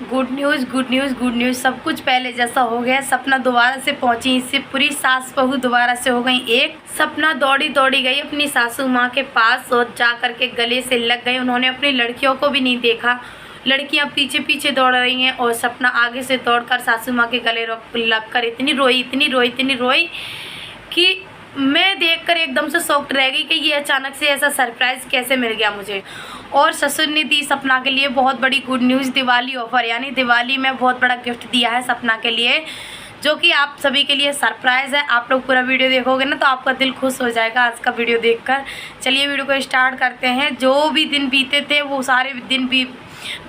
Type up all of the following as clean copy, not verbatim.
Good news good news good news. सब कुछ पहले जैसा हो गया। सपना दोबारा से पहुंची। इससे पूरी सास बहू दोबारा से हो गई एक। सपना दौड़ी दौड़ी गई अपनी सासू माँ के पास और जा कर के गले से लग गई। उन्होंने अपनी लड़कियों को भी नहीं देखा। लड़कियां पीछे पीछे दौड़ रही हैं और सपना आगे से दौड़कर सासू माँ के गले लग कर इतनी रोई कि मैं देखकर एकदम से शॉक्ड रह गई कि ये अचानक से ऐसा सरप्राइज़ कैसे मिल गया मुझे। और ससुर ने दी सपना के लिए बहुत बड़ी गुड न्यूज़, दिवाली ऑफ़र, यानी दिवाली में बहुत बड़ा गिफ्ट दिया है सपना के लिए, जो कि आप सभी के लिए सरप्राइज़ है। आप लोग पूरा वीडियो देखोगे ना तो आपका दिल खुश हो जाएगा आज का वीडियो देखकर। चलिए वीडियो को स्टार्ट करते हैं। जो भी दिन बीते थे वो सारे दिन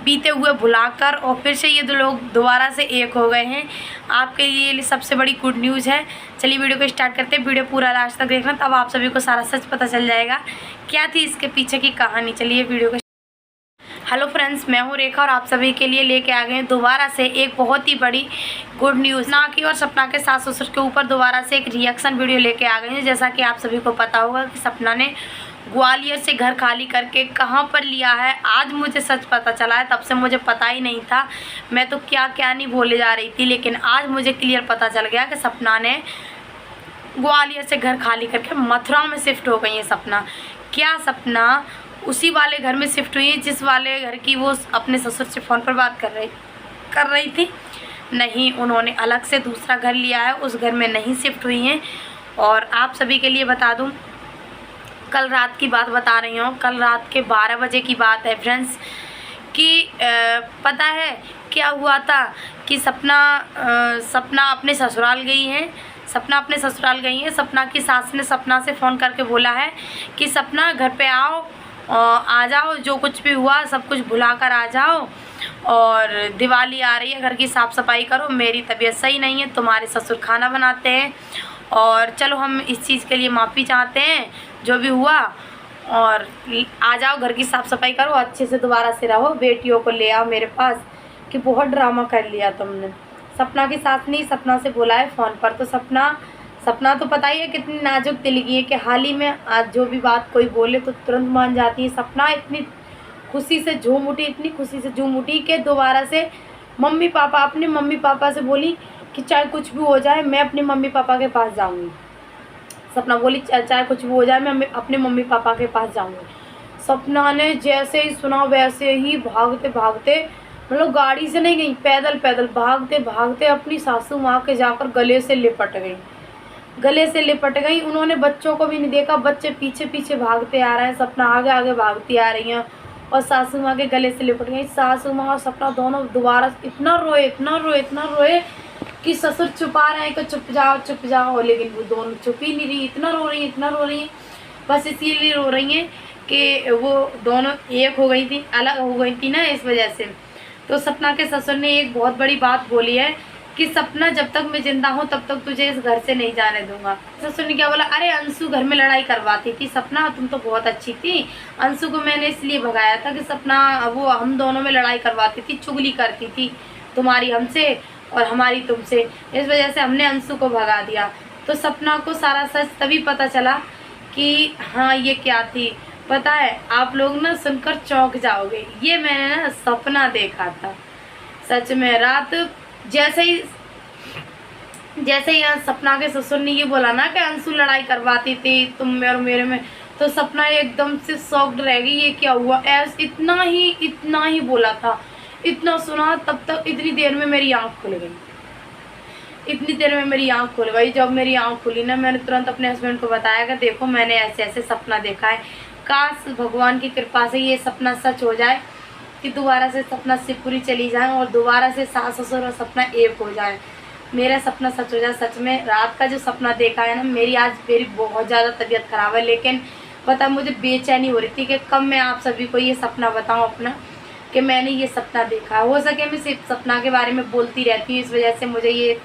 बीते हुए भुलाकर और फिर से ये दो लोग दोबारा से एक हो गए हैं। आपके लिए सबसे बड़ी गुड न्यूज़ है। चलिए वीडियो को स्टार्ट करते हैं। वीडियो पूरा लास्ट तक देखना, तब आप सभी को सारा सच पता चल जाएगा क्या थी इसके पीछे की कहानी। चलिए वीडियो को। हेलो फ्रेंड्स, मैं हूँ रेखा और आप सभी के लिए लेके आ गए हैं दोबारा से एक बहुत ही बड़ी गुड न्यूज़। ना की और सपना के सास ससुर के ऊपर दोबारा से एक रिएक्शन वीडियो लेके आ गए हैं। जैसा कि आप सभी को पता होगा कि सपना ने ग्वालियर से घर खाली करके कहाँ पर लिया है, आज मुझे सच पता चला है। तब से मुझे पता ही नहीं था, मैं तो क्या क्या नहीं बोले जा रही थी, लेकिन आज मुझे क्लियर पता चल गया कि सपना ने ग्वालियर से घर खाली करके मथुरा में शिफ्ट हो गई है। सपना क्या सपना उसी वाले घर में शिफ्ट हुई है जिस वाले घर की वो अपने ससुर से फ़ोन पर बात कर रही थी? नहीं, उन्होंने अलग से दूसरा घर लिया है, उस घर में नहीं शिफ्ट हुई हैं। और आप सभी के लिए बता दूं, कल रात की बात बता रही हूँ। कल रात के 12 बजे की बात है फ्रेंड्स कि पता है क्या हुआ था कि सपना अपने ससुराल गई हैं। सपना अपने ससुराल गई है। सपना की सास ने सपना से फ़ोन करके बोला है कि सपना घर पे आओ, आ जाओ, जो कुछ भी हुआ सब कुछ भुला कर आ जाओ, और दिवाली आ रही है, घर की साफ़ सफाई करो, मेरी तबीयत सही नहीं है, तुम्हारे ससुर खाना बनाते हैं, और चलो हम इस चीज़ के लिए माफ़ी चाहते हैं जो भी हुआ, और आ जाओ, घर की साफ़ सफाई करो, अच्छे से दोबारा से रहो, बेटियों को ले आओ मेरे पास, कि बहुत ड्रामा कर लिया तुमने। सपना की सास ने सपना से बोला है फ़ोन पर। तो सपना तो पता ही है कितनी नाजुक दिल की है कि हाल ही में आज जो भी बात कोई बोले तो तुरंत मान जाती है। सपना इतनी खुशी से झूम उठी कि दोबारा से अपने मम्मी पापा से बोली कि चाहे कुछ भी हो जाए मैं अपने मम्मी पापा के पास जाऊंगी। सपना बोली चाहे कुछ भी हो जाए मैं अपने मम्मी पापा के पास जाऊंगी। सपना ने जैसे ही सुना वैसे ही भागते भागते, मतलब गाड़ी से नहीं गई, पैदल पैदल भागते भागते अपनी सासू माँ के जाकर गले से लिपट गई। उन्होंने बच्चों को भी नहीं देखा, बच्चे पीछे पीछे भागते आ रहे हैं, सपना आगे आगे भागती आ रही हैं और सासू माँ के गले से लिपट गई। सासू माँ और सपना दोनों दोबारा इतना रोए कि ससुर छुपा रहे हैं कि चुप जाओ, लेकिन वो दोनों चुप ही नहीं रही। इतना रो रही हैं, बस इसीलिए रो रही हैं कि वो दोनों एक हो गई थी, अलग हो गई थी ना, इस वजह से। तो सपना के ससुर ने एक बहुत बड़ी बात बोली है कि सपना जब तक मैं जिंदा हूँ तब तक तुझे इस घर से नहीं जाने दूंगा। ससुर ने क्या बोला, अरे अंशु घर में लड़ाई करवाती थी, सपना तुम तो बहुत अच्छी थी, अंशु को मैंने इसलिए भगाया था कि सपना वो हम दोनों में लड़ाई करवाती थी, चुगली करती थी, तुम्हारी हमसे और हमारी तुमसे, इस वजह से हमने अंशु को भगा दिया। तो सपना को सारा सच तभी पता चला कि हाँ ये क्या थी। पता है आप लोग ना सुनकर चौंक जाओगे, ये मैंने ना सपना देखा था सच में। रात जैसे ही सपना के ससुर ने ये बोला ना कि अंशु लड़ाई करवाती थी तुम में और मेरे में, तो सपना एकदम से शॉक्ड रह गई, ये क्या हुआ। इतना ही बोला था, इतना सुना, तब तक इतनी देर में मेरी आँख खुल गई। जब मेरी आँख खुली ना, मैंने तुरंत अपने हस्बैंड को बताया कि देखो मैंने ऐसे सपना देखा है। काश भगवान की कृपा से ये सपना सच हो जाए कि दोबारा से सपना शिवपुरी चली जाए और दोबारा से सास ससुर और सपना एक हो जाए, मेरा सपना सच हो जाए। सच में रात का जो सपना देखा है ना, मेरी बहुत ज़्यादा तबीयत ख़राब है, लेकिन पता मुझे बेचैनी हो रही थी कि कब मैं आप सभी को ये सपना बताऊं अपना कि मैंने ये सपना देखा। हो सके मैं सिर्फ सपना के बारे में बोलती रहती हूँ, इस वजह से मुझे ये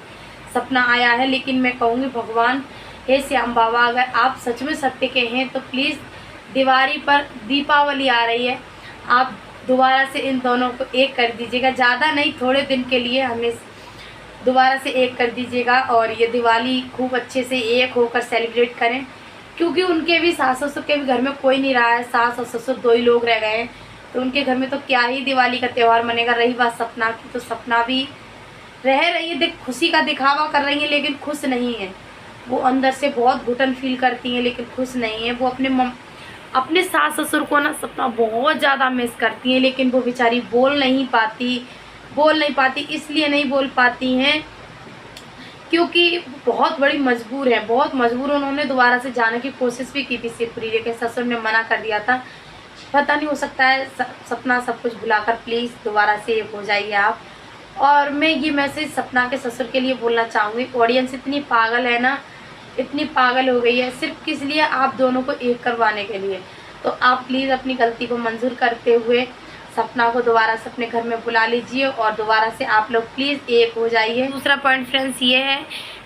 सपना आया है, लेकिन मैं कहूँगी भगवान हे श्याम बाबा, अगर आप सच में सत्य के हैं तो प्लीज़ दिवाली पर दीपावली आ रही है, आप दोबारा से इन दोनों को एक कर दीजिएगा। ज़्यादा नहीं, थोड़े दिन के लिए हमें दोबारा से एक कर दीजिएगा और ये दिवाली खूब अच्छे से एक होकर सेलिब्रेट करें, क्योंकि उनके भी सास ससुर के भी घर में कोई नहीं रहा है, सास और ससुर दो ही लोग रह गए हैं। तो उनके घर में तो क्या ही दिवाली का त्यौहार मनेगा। रही बात सपना की, तो सपना भी रह रही है, देख खुशी का दिखावा कर रही है लेकिन खुश नहीं है। वो अंदर से बहुत घुटन फील करती हैं लेकिन खुश नहीं है। वो अपने सास ससुर को ना सपना बहुत ज़्यादा मिस करती हैं, लेकिन वो बेचारी बोल नहीं पाती। इसलिए नहीं बोल पाती हैं क्योंकि बहुत बड़ी मजबूर है, बहुत मजबूर। उन्होंने दोबारा से जाने की कोशिश भी की थी शिवपुरी, लेकिन ससुर ने मना कर दिया था। पता नहीं, हो सकता है सपना सब कुछ भुलाकर प्लीज़ दोबारा से एक हो जाइए आप। और मैं ये मैसेज सपना के ससुर के लिए बोलना चाहूँगी। ऑडियंस इतनी पागल है ना, इतनी पागल हो गई है सिर्फ किस लिए, आप दोनों को एक करवाने के लिए। तो आप प्लीज़ अपनी गलती को मंजूर करते हुए सपना को दोबारा से अपने घर में बुला लीजिए और दोबारा से आप लोग प्लीज़ एक हो जाइए। दूसरा पॉइंट फ्रेंड्स ये है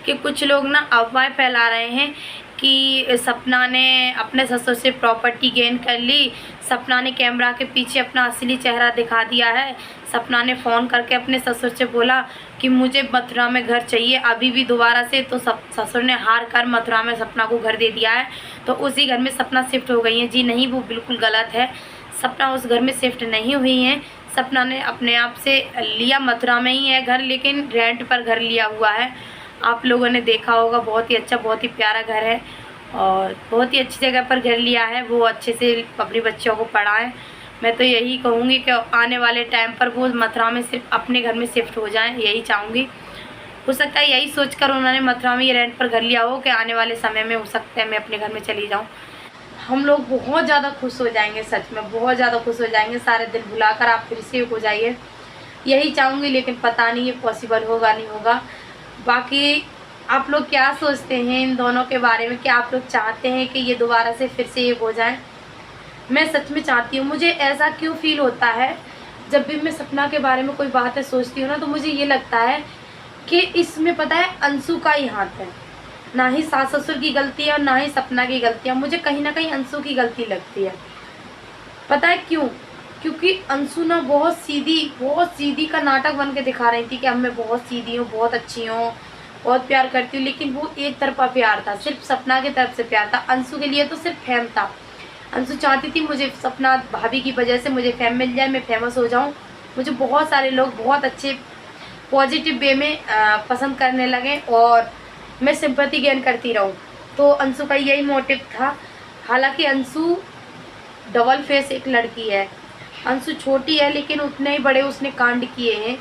कि कुछ लोग ना अफवाह फैला रहे हैं कि सपना ने अपने ससुर से प्रॉपर्टी गेन कर ली, सपना ने कैमरा के पीछे अपना असली चेहरा दिखा दिया है। सपना ने फ़ोन करके अपने ससुर से बोला कि मुझे मथुरा में घर चाहिए अभी भी दोबारा से, तो ससुर ने हार कर मथुरा में सपना को घर दे दिया है, तो उसी घर में सपना शिफ्ट हो गई है। जी नहीं, वो बिल्कुल गलत है। सपना उस घर में शिफ्ट नहीं हुई है। सपना ने अपने आप से लिया, मथुरा में ही है घर, लेकिन रेंट पर घर लिया हुआ है। आप लोगों ने देखा होगा, बहुत ही अच्छा, बहुत ही प्यारा घर है और बहुत ही अच्छी जगह पर घर लिया है। वो अच्छे से अपने बच्चों को पढ़ाएं। मैं तो यही कहूँगी कि आने वाले टाइम पर वो मथुरा में सिर्फ अपने घर में शिफ्ट हो जाएं, यही चाहूँगी। हो सकता है यही सोचकर उन्होंने मथुरा में ये रेंट पर घर लिया हो कि आने वाले समय में हो सकता है मैं अपने घर में चली जाऊँ। हम लोग बहुत ज़्यादा खुश हो जाएंगे, सच में बहुत ज़्यादा खुश हो जाएंगे। सारे दिन भुलाकर आप फिर से हो जाइए, यही चाहूँगी। लेकिन पता नहीं ये पॉसिबल होगा नहीं होगा। बाकी आप लोग क्या सोचते हैं इन दोनों के बारे में? क्या आप लोग चाहते हैं कि ये दोबारा से फिर से एक हो जाए? मैं सच में चाहती हूँ। मुझे ऐसा क्यों फील होता है जब भी मैं सपना के बारे में कोई बातें सोचती हूँ ना, तो मुझे ये लगता है कि इसमें पता है अंशु का ही हाथ है। ना ही सास ससुर की गलती है और ना ही सपना की गलती है। मुझे कहीं ना कहीं अंशु की गलती लगती है। पता है क्यों? क्योंकि अंशु ना बहुत सीधी का नाटक बन के दिखा रही थी कि अब मैं बहुत सीधी हूँ, बहुत अच्छी हूँ, बहुत प्यार करती हूँ। लेकिन वो एक तरफा प्यार था, सिर्फ सपना की तरफ से प्यार था। अंशु के लिए तो सिर्फ फेम था। अंशु चाहती थी मुझे सपना भाभी की वजह से मुझे फेम मिल जाए, मैं फेमस हो जाऊँ, मुझे बहुत सारे लोग बहुत अच्छे पॉजिटिव वे में पसंद करने लगे और मैं सिंपैथी गेन करती रहूँ। तो अंशु का यही मोटिव था। हालांकि अंशु डबल फेस एक लड़की है। अंशु छोटी है लेकिन उतने ही बड़े उसने कांड किए हैं।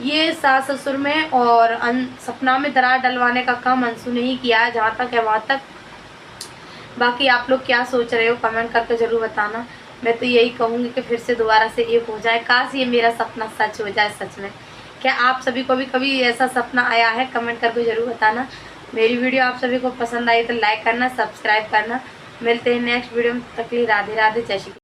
ये सास ससुर में और सपना में दरार डलवाने का काम अंशु ने ही किया है, जहाँ तक है वहाँ तक। बाकी आप लोग क्या सोच रहे हो कमेंट करके ज़रूर बताना। मैं तो यही कहूँगी कि फिर से दोबारा से एक हो जाए। काश ये मेरा सपना सच हो जाए सच में। क्या आप सभी को भी कभी ऐसा सपना आया है? कमेंट करके ज़रूर बताना। मेरी वीडियो आप सभी को पसंद आई तो लाइक करना, सब्सक्राइब करना। मिलते हैं नेक्स्ट वीडियो में। तक के लिए राधे राधे, जय श्री कृष्ण।